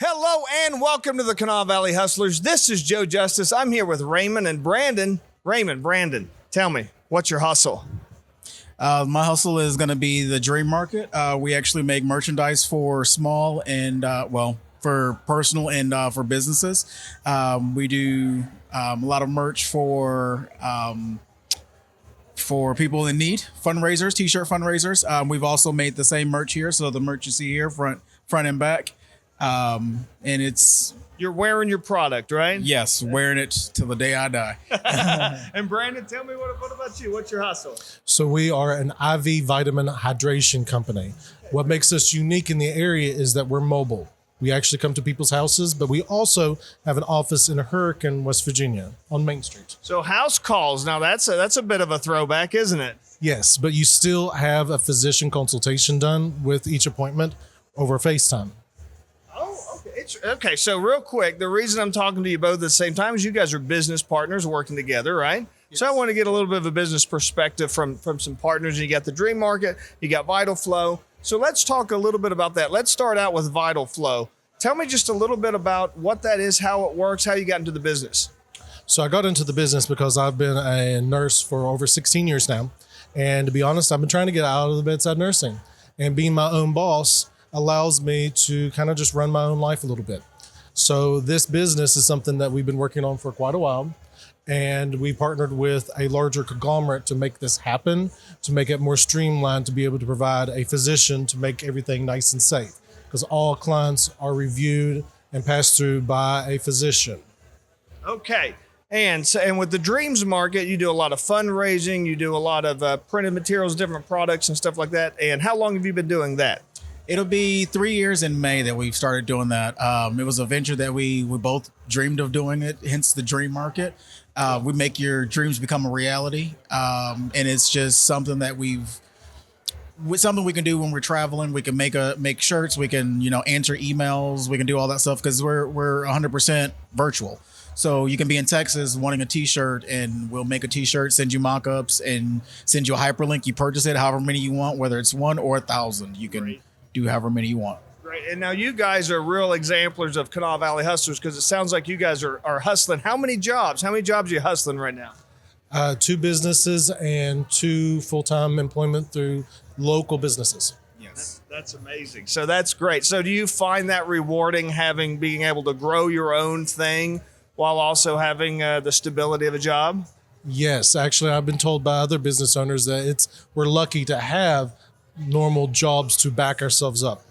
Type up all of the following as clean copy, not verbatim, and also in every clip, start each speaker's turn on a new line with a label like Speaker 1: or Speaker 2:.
Speaker 1: Hello and welcome to the Kanawha Valley Hustlers. This is Joe Justice. I'm here with Raymond and Brandon. Raymond, Brandon, tell me, what's your hustle?
Speaker 2: My hustle is going to be the Dream Market. We actually make merchandise for small and, for personal and for businesses. We do a lot of merch for people in need, fundraisers, t-shirt fundraisers. We've also made the same merch here. So the merch you see here, front and back. And it's...
Speaker 1: You're wearing your product, right?
Speaker 2: Yes, wearing it till the day I die.
Speaker 1: And Brandon, tell me, what about you? What's your hustle?
Speaker 3: So we are an IV vitamin hydration company. What makes us unique in the area is that we're mobile. We actually come to people's houses, but we also have an office in Hurricane, West Virginia on Main Street.
Speaker 1: So house calls, now that's a bit of a throwback, isn't it?
Speaker 3: Yes, but you still have a physician consultation done with each appointment over FaceTime.
Speaker 1: Okay, so real quick, the reason I'm talking to you both at the same time is you guys are business partners working together, right? Yes. So I want to get a little bit of a business perspective from some partners. You got the Dream Market, you got Vital Flow. So let's talk a little bit about that. Let's start out with Vital Flow. Tell me just a little bit about what that is, how it works, how you got into the business.
Speaker 3: So I got into the business because I've been a nurse for over 16 years now. And to be honest, I've been trying to get out of the bedside nursing. And being my own boss allows me to kind of just run my own life a little bit. So this business is something that we've been working on for quite a while. And we partnered with a larger conglomerate to make this happen, to make it more streamlined, to be able to provide a physician to make everything nice and safe. Because all clients are reviewed and passed through by a physician.
Speaker 1: Okay. And with the Dreams Market, you do a lot of fundraising, you do a lot of printed materials, different products and stuff like that. And how long have you been doing that?
Speaker 2: It'll be 3 years in May that we've started doing that. It was a venture that we both dreamed of doing it, hence the Dream Market. We make your dreams become a reality. And it's just something that something we can do when we're traveling. We can make shirts. We can, answer emails. We can do all that stuff because we're 100% virtual. So you can be in Texas wanting a t-shirt and we'll make a t-shirt, send you mock-ups and send you a hyperlink. You purchase it, however many you want, whether it's 1 or 1,000, you can do however many you want.
Speaker 1: Great. And now you guys are real exemplars of Kanawha Valley Hustlers because it sounds like you guys are hustling. How many jobs are you hustling right now?
Speaker 3: 2 businesses and 2 full-time employment through local businesses.
Speaker 2: Yes.
Speaker 1: That's amazing. So that's great. So do you find that rewarding being able to grow your own thing while also having the stability of a job?
Speaker 3: Yes. Actually, I've been told by other business owners that we're lucky to have normal jobs to back ourselves up.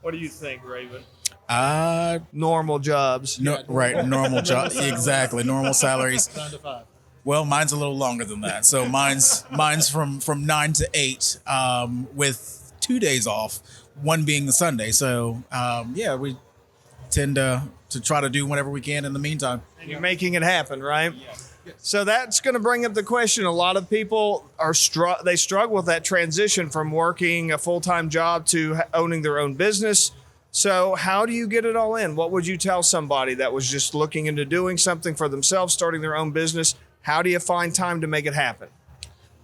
Speaker 1: What do you think, Raven?
Speaker 2: Normal jobs. Normal jobs. Exactly. Normal salaries.
Speaker 3: 9 to 5.
Speaker 2: Well, mine's a little longer than that. So mine's from 9 to 8 with 2 days off, one being the Sunday. So, we tend to try to do whatever we can in the meantime.
Speaker 1: And you're making it happen, right?
Speaker 2: Yes.
Speaker 1: So that's going to bring up the question. A lot of people they struggle with that transition from working a full-time job to owning their own business. So how do you get it all in? What would you tell somebody that was just looking into doing something for themselves, starting their own business? How do you find time to make it happen?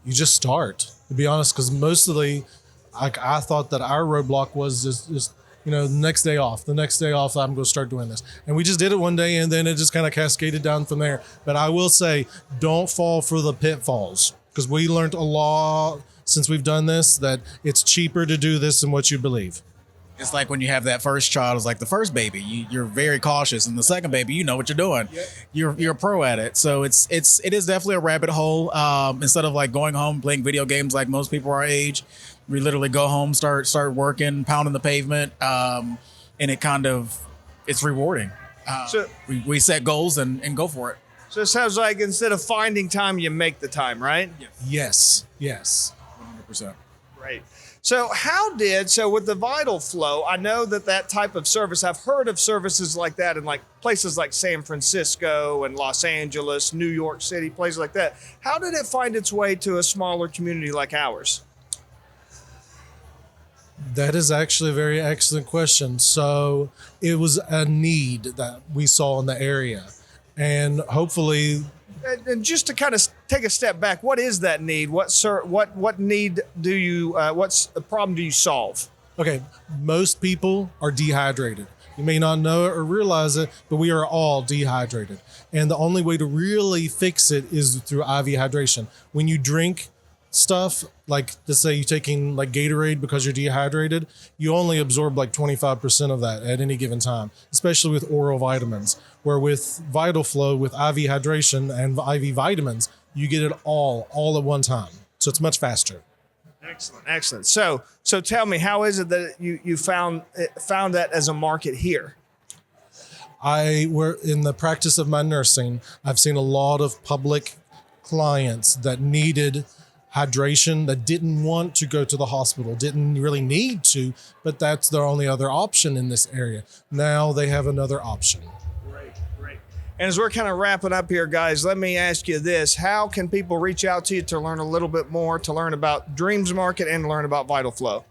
Speaker 3: You just start, to be honest, because mostly I thought that our roadblock was just the next day off, I'm going to start doing this. And we just did it one day and then it just kind of cascaded down from there. But I will say, don't fall for the pitfalls because we learned a lot since we've done this, that it's cheaper to do this than what you believe.
Speaker 2: It's like when you have that first child, it's like the first baby, you're very cautious, and the second baby, you know what you're doing. Yep. You're a pro at it. So it is definitely a rabbit hole. Instead of like going home playing video games like most people our age, we literally go home, start working, pounding the pavement, and it's rewarding. So we set goals and go for it.
Speaker 1: So it sounds like instead of finding time, you make the time, right?
Speaker 3: Yes.
Speaker 2: 100%.
Speaker 1: Great. So with the Vital Flow, I know that type of service, I've heard of services like that in like places like San Francisco and Los Angeles, New York City, places like that. How did it find its way to a smaller community like ours?
Speaker 3: That is actually a very excellent question. So it was a need that we saw in the area. And hopefully...
Speaker 1: And just to kind of take a step back, what is that need? What need do you, what's the problem do you solve?
Speaker 3: Okay, most people are dehydrated. You may not know it or realize it, but we are all dehydrated. And the only way to really fix it is through IV hydration. When you drink stuff, like let's say you're taking like Gatorade because you're dehydrated, you only absorb like 25% of that at any given time, especially with oral vitamins. Where with Vital Flow, with IV hydration and IV vitamins, you get it all at one time. So it's much faster.
Speaker 1: Excellent. So tell me, how is it that you found that as a market here?
Speaker 3: Were in the practice of my nursing, I've seen a lot of public clients that needed hydration, that didn't want to go to the hospital, didn't really need to, but that's their only other option in this area. Now they have another option.
Speaker 1: Great. And as we're kind of wrapping up here, guys, let me ask you this. How can people reach out to you to learn a little bit more, to learn about Dreams Market and learn about Vital Flow?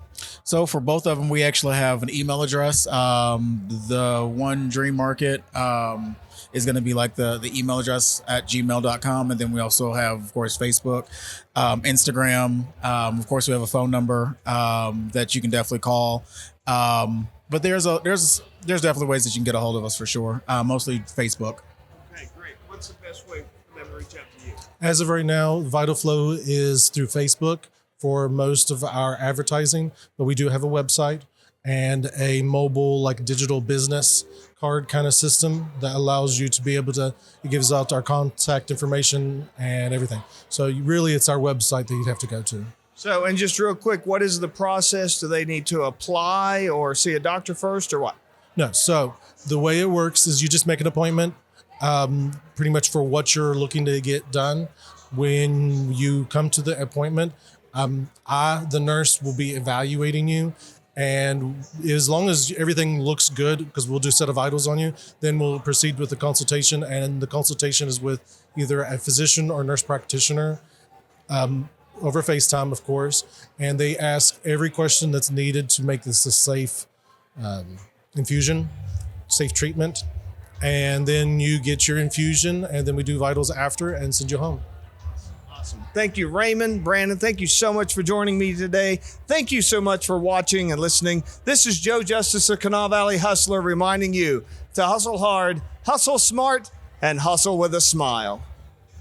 Speaker 2: So for both of them, we actually have an email address. The one Dream Market is going to be like the email address at gmail.com. And then we also have, of course, Facebook, Instagram. Of course, we have a phone number that you can definitely call. But there's definitely ways that you can get a hold of us for sure. Mostly Facebook.
Speaker 1: Okay, great. What's the best way for them to reach out to you?
Speaker 3: As of right now, Vital Flow is through Facebook for most of our advertising, but we do have a website and a mobile, like digital business card kind of system that allows you to be able to, it gives out our contact information and everything. So really it's our website that you'd have to go to.
Speaker 1: So, and just real quick, what is the process? Do they need to apply or see a doctor first or what?
Speaker 3: No, so the way it works is you just make an appointment pretty much for what you're looking to get done. When you come to the appointment, the nurse will be evaluating you, and as long as everything looks good, because we'll do a set of vitals on you, then we'll proceed with the consultation, and the consultation is with either a physician or nurse practitioner over FaceTime, of course, and they ask every question that's needed to make this a safe infusion, safe treatment, and then you get your infusion, and then we do vitals after and send you home.
Speaker 1: Awesome. Thank you, Raymond. Brandon, thank you so much for joining me today. Thank you so much for watching and listening. This is Joe Justice of Kanawha Valley Hustler reminding you to hustle hard, hustle smart, and hustle with a smile.